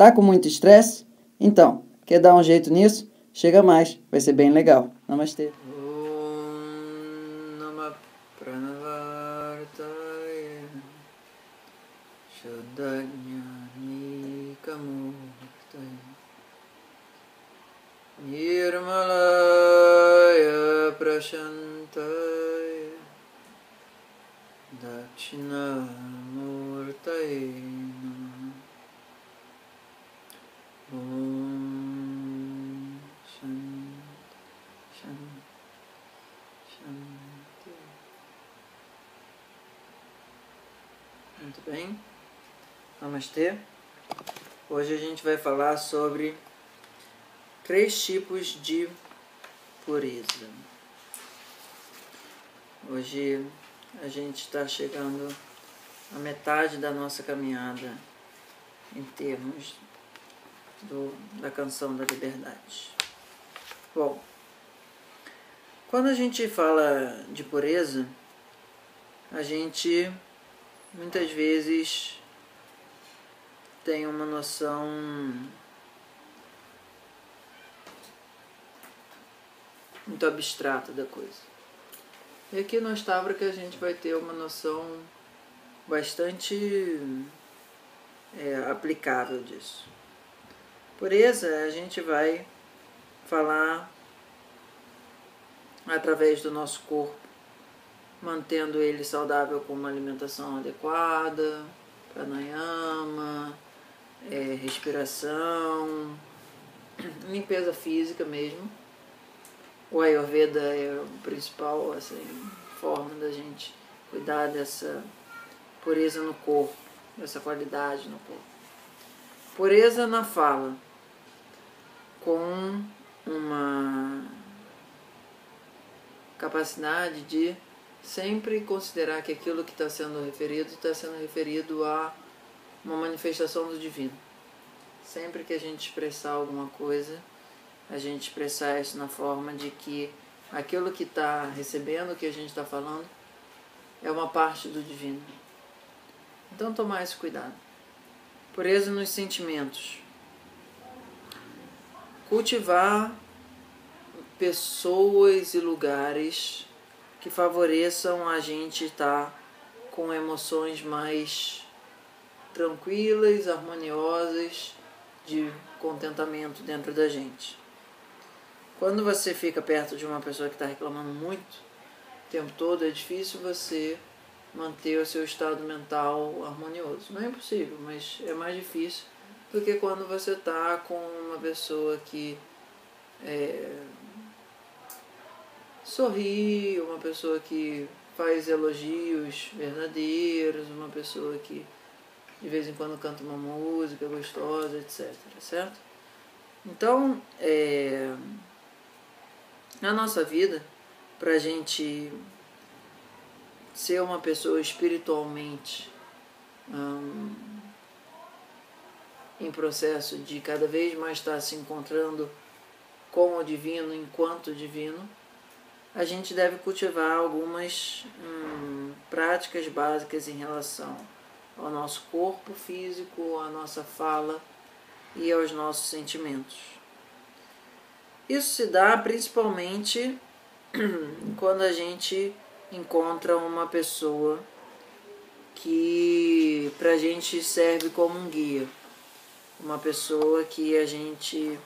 Tá com muito estresse? Então, quer dar um jeito nisso? Chega mais, vai ser bem legal. Namastê. Om Namah Pranavartaya Shuddhajnanikamurtaya Nirmalaya Prashantaya Dakshinamurtaya Namah. Om Shanti Shanti. Muito bem. Namastê. Hoje a gente vai falar sobre 3 tipos de pureza. Hoje a gente está chegando à metade da nossa caminhada em termos da canção da liberdade. Bom, quando a gente fala de pureza, a gente muitas vezes tem uma noção muito abstrata da coisa. E aqui no Astavaka a gente vai ter uma noção bastante aplicável disso. Pureza, a gente vai falar através do nosso corpo, mantendo ele saudável com uma alimentação adequada, pranayama, respiração, limpeza física mesmo. O Ayurveda é a principal forma da gente cuidar dessa pureza no corpo, dessa qualidade no corpo. Pureza na fala, com uma capacidade de sempre considerar que aquilo que está sendo referido a uma manifestação do divino. Sempre que a gente expressar alguma coisa, a gente expressar isso na forma de que aquilo que está recebendo, o que a gente está falando, é uma parte do divino. Então tomar esse cuidado. Pureza nos sentimentos. Cultivar pessoas e lugares que favoreçam a gente estar com emoções mais tranquilas, harmoniosas, de contentamento dentro da gente. Quando você fica perto de uma pessoa que está reclamando muito o tempo todo, é difícil você manter o seu estado mental harmonioso. Não é impossível, mas é mais difícil do que quando você está com uma pessoa que sorri, uma pessoa que faz elogios verdadeiros, uma pessoa que de vez em quando canta uma música gostosa, etc. Certo? Então, na nossa vida, para a gente ser uma pessoa espiritualmente em processo de cada vez mais estar se encontrando com o divino enquanto divino, a gente deve cultivar algumas práticas básicas em relação ao nosso corpo físico, à nossa fala e aos nossos sentimentos. Isso se dá principalmente quando a gente encontra uma pessoa que pra gente serve como um guia, uma pessoa que a gente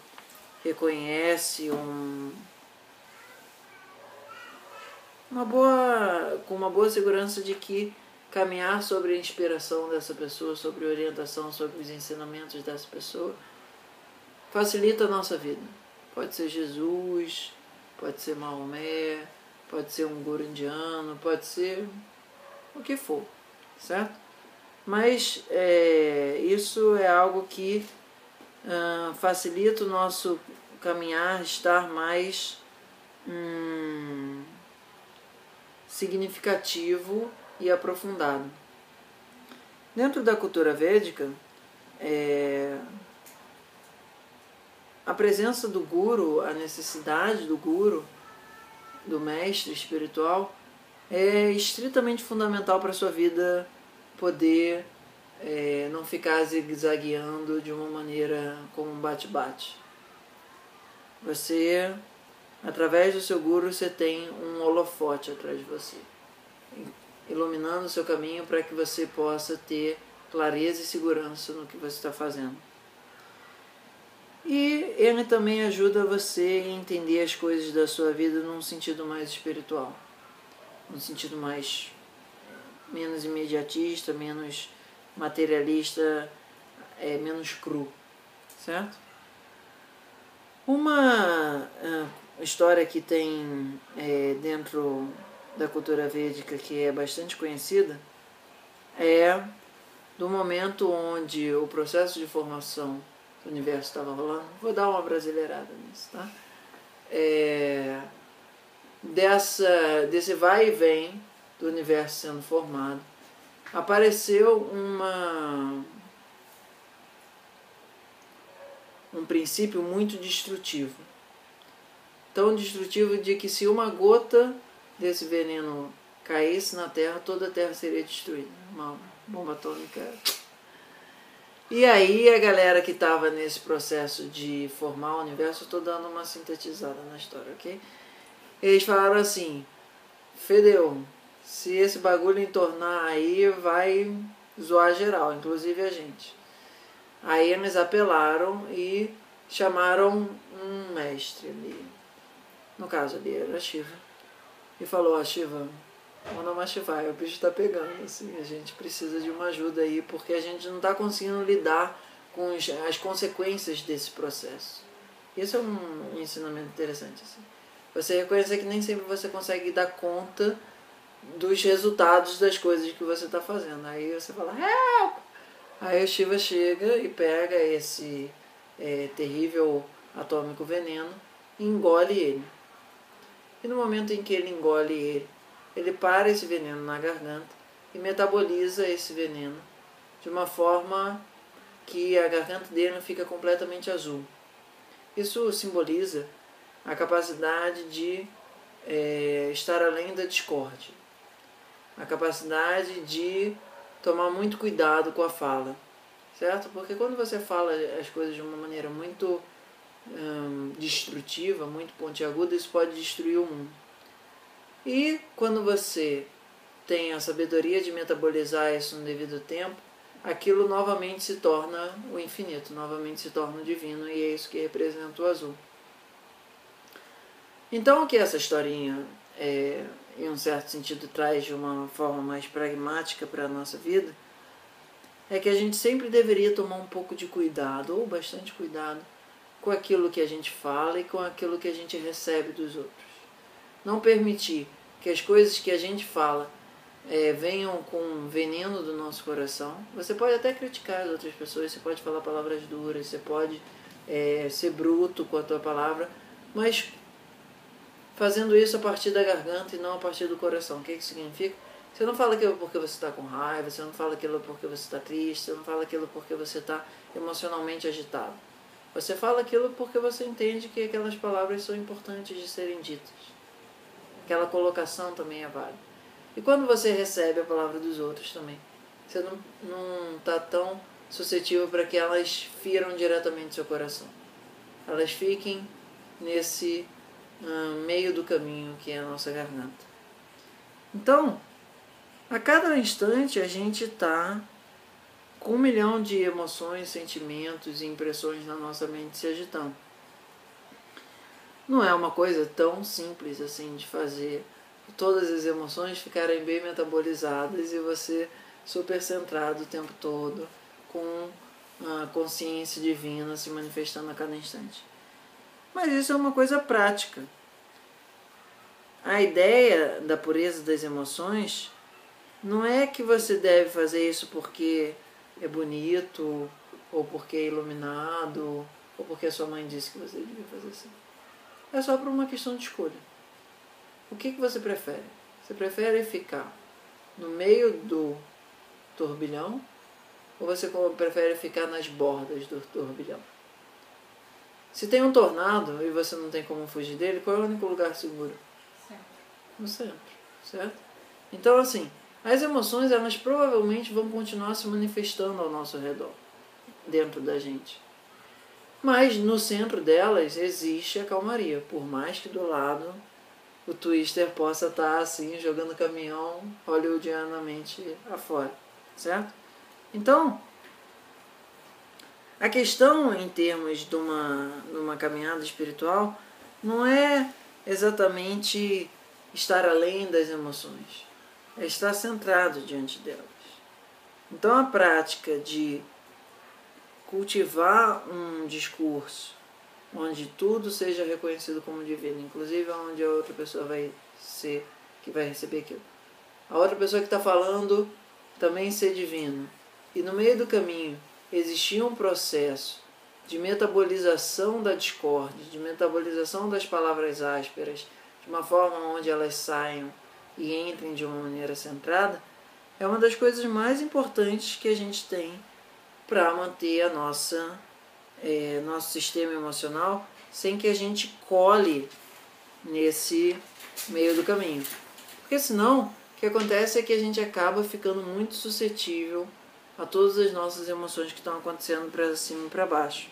reconhece com uma boa segurança de que caminhar sobre a inspiração dessa pessoa, sobre a orientação, sobre os ensinamentos dessa pessoa, facilita a nossa vida. Pode ser Jesus, pode ser Maomé, pode ser um guru indiano, pode ser o que for, certo? Mas isso é algo que facilita o nosso caminhar, estar mais significativo e aprofundado. Dentro da cultura védica, a presença do guru, a necessidade do guru, do mestre espiritual, é estritamente fundamental para a sua vida poder não ficar zigue-zagueando de uma maneira como um bate-bate. Você, através do seu guru, você tem um holofote atrás de você, iluminando o seu caminho para que você possa ter clareza e segurança no que você está fazendo. E ele também ajuda você a entender as coisas da sua vida num sentido mais espiritual, num sentido menos imediatista, menos materialista, menos cru, certo? Uma história que tem dentro da cultura védica que é bastante conhecida é do momento onde o processo de formação do universo estava rolando. Vou dar uma brasileirada nisso, tá? Desse vai e vem do universo sendo formado, apareceu um princípio muito destrutivo. Tão destrutivo de que se uma gota desse veneno caísse na Terra, toda a Terra seria destruída. Uma bomba atômica. E aí a galera que estava nesse processo de formar o universo, eu estou dando uma sintetizada na história, ok? Eles falaram assim: Fedeu, se esse bagulho entornar aí, vai zoar geral, inclusive a gente. Aí eles apelaram e chamaram um mestre ali. No caso ali era Shiva. E falou: Shiva, manda uma Shivaya, o bicho tá pegando, assim, a gente precisa de uma ajuda aí, porque a gente não tá conseguindo lidar com as consequências desse processo. Isso é um ensinamento interessante, assim. Você reconhecer que nem sempre você consegue dar conta dos resultados das coisas que você está fazendo. Aí você fala, help! Aí o Shiva chega e pega esse terrível atômico veneno e engole ele. E no momento em que ele engole ele para esse veneno na garganta e metaboliza esse veneno de uma forma que a garganta dele fica completamente azul. Isso simboliza a capacidade de estar além da discórdia, a capacidade de tomar muito cuidado com a fala, certo? Porque quando você fala as coisas de uma maneira muito destrutiva, muito pontiaguda, isso pode destruir o mundo. E quando você tem a sabedoria de metabolizar isso no devido tempo, aquilo novamente se torna o infinito, novamente se torna o divino, e é isso que representa o azul. Então o que essa historinha, em um certo sentido, traz de uma forma mais pragmática para a nossa vida, é que a gente sempre deveria tomar um pouco de cuidado, ou bastante cuidado, com aquilo que a gente fala e com aquilo que a gente recebe dos outros. Não permitir que as coisas que a gente fala venham com veneno do nosso coração. Você pode até criticar as outras pessoas, você pode falar palavras duras, você pode ser bruto com a tua palavra, mas fazendo isso a partir da garganta e não a partir do coração. O que isso significa? Você não fala aquilo porque você está com raiva, você não fala aquilo porque você está triste, você não fala aquilo porque você está emocionalmente agitado. Você fala aquilo porque você entende que aquelas palavras são importantes de serem ditas. Aquela colocação também é válida. E quando você recebe a palavra dos outros também, você não está tão suscetível para que elas firam diretamente seu coração. Elas fiquem nesse meio do caminho que é a nossa garganta. Então, a cada instante a gente está com 1 milhão de emoções, sentimentos e impressões na nossa mente se agitando. Não é uma coisa tão simples assim de fazer todas as emoções ficarem bem metabolizadas e você super centrado o tempo todo, com a consciência divina se manifestando a cada instante. Mas isso é uma coisa prática. A ideia da pureza das emoções não é que você deve fazer isso porque é bonito, ou porque é iluminado, ou porque a sua mãe disse que você devia fazer assim. É só por uma questão de escolha. O que você prefere? Você prefere ficar no meio do turbilhão, ou você prefere ficar nas bordas do turbilhão? Se tem um tornado e você não tem como fugir dele, qual é o único lugar seguro? Centro. No centro, certo? Então, assim, As emoções, elas provavelmente vão continuar se manifestando ao nosso redor, dentro da gente. Mas no centro delas existe a calmaria, por mais que do lado o Twister possa estar assim, jogando caminhão hollywoodianamente afora, certo? Então, a questão em termos de uma caminhada espiritual não é exatamente estar além das emoções, é estar centrado diante delas. Então a prática de cultivar um discurso onde tudo seja reconhecido como divino, inclusive onde a outra pessoa vai ser, que vai receber aquilo. A outra pessoa que está falando também ser divino. E no meio do caminho existia um processo de metabolização da discórdia, de metabolização das palavras ásperas, de uma forma onde elas saiam e entrem de uma maneira centrada, é uma das coisas mais importantes que a gente tem para manter a nosso sistema emocional sem que a gente cole nesse meio do caminho. Porque senão, o que acontece é que a gente acaba ficando muito suscetível a todas as nossas emoções que estão acontecendo para cima e para baixo.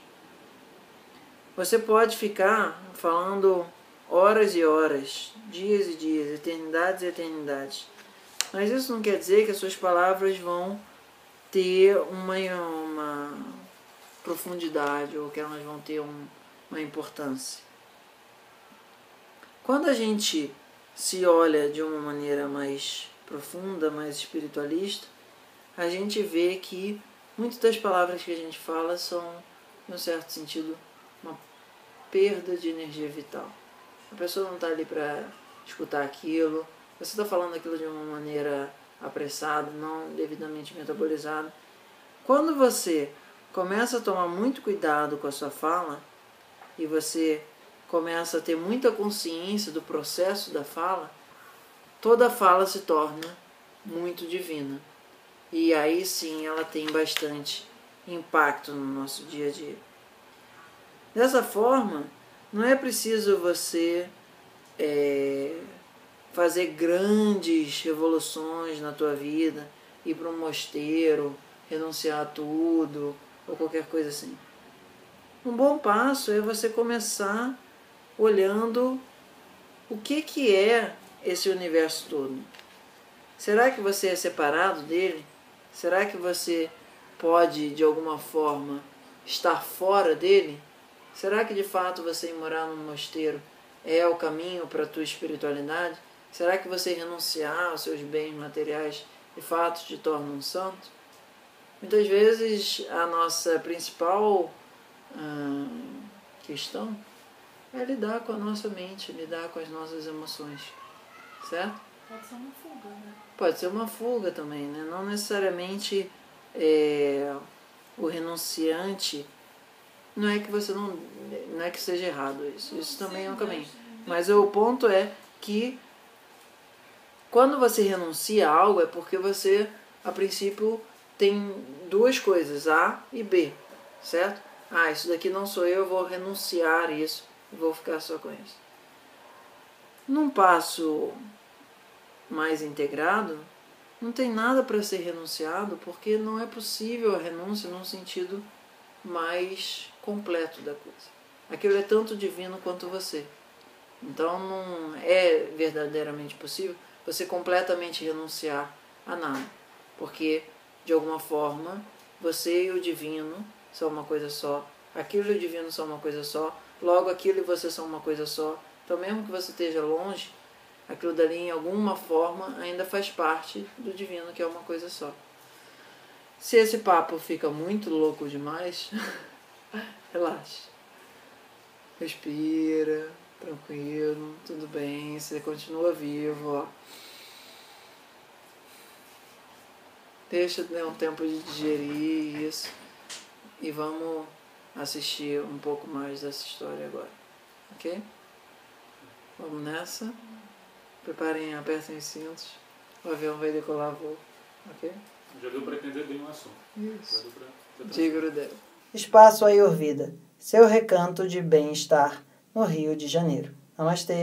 Você pode ficar falando horas e horas, dias e dias, eternidades e eternidades. Mas isso não quer dizer que as suas palavras vão ter uma profundidade ou que elas vão ter uma importância. Quando a gente se olha de uma maneira mais profunda, mais espiritualista, a gente vê que muitas das palavras que a gente fala são, em um certo sentido, uma perda de energia vital. A pessoa não está ali para escutar aquilo, você está falando aquilo de uma maneira apressada, não devidamente metabolizada. Quando você começa a tomar muito cuidado com a sua fala e você começa a ter muita consciência do processo da fala, toda fala se torna muito divina. E aí sim ela tem bastante impacto no nosso dia a dia. Dessa forma, não é preciso você fazer grandes revoluções na tua vida, ir para um mosteiro, renunciar a tudo, ou qualquer coisa assim. Um bom passo é você começar olhando o que é esse universo todo. Será que você é separado dele? Será que você pode, de alguma forma, estar fora dele? Será que de fato você ir morar num mosteiro é o caminho para a tua espiritualidade? Será que você renunciar aos seus bens materiais de fato te torna um santo? Muitas vezes a nossa principal questão é lidar com a nossa mente, lidar com as nossas emoções, certo? Pode ser uma fuga, né? Pode ser uma fuga também, né? Não necessariamente o renunciante, não é que você não é que seja errado isso também é um caminho. Mas o ponto é que quando você renuncia a algo é porque você, a princípio, tem duas coisas, A e B, certo? Isso daqui não sou eu vou renunciar a isso e vou ficar só com isso. Num passo mais integrado, não tem nada para ser renunciado, porque não é possível a renúncia num sentido mais completo da coisa. Aquilo é tanto divino quanto você. Então não é verdadeiramente possível você completamente renunciar a nada, porque de alguma forma você e o divino são uma coisa só, aquilo e o divino são uma coisa só, logo aquilo e você são uma coisa só. Então mesmo que você esteja longe, aquilo dali em alguma forma ainda faz parte do divino, que é uma coisa só. Se esse papo fica muito louco demais, relaxe. Respira, tranquilo, tudo bem, você continua vivo, ó. Deixa um tempo de digerir isso e vamos assistir um pouco mais dessa história agora, ok? Vamos nessa? Preparem, apertem os cintos, o avião vai decolar voo, ok? Já deu para entender bem o assunto. Isso. De Grudel. Espaço Ayurveda, seu recanto de bem-estar no Rio de Janeiro. Namastê.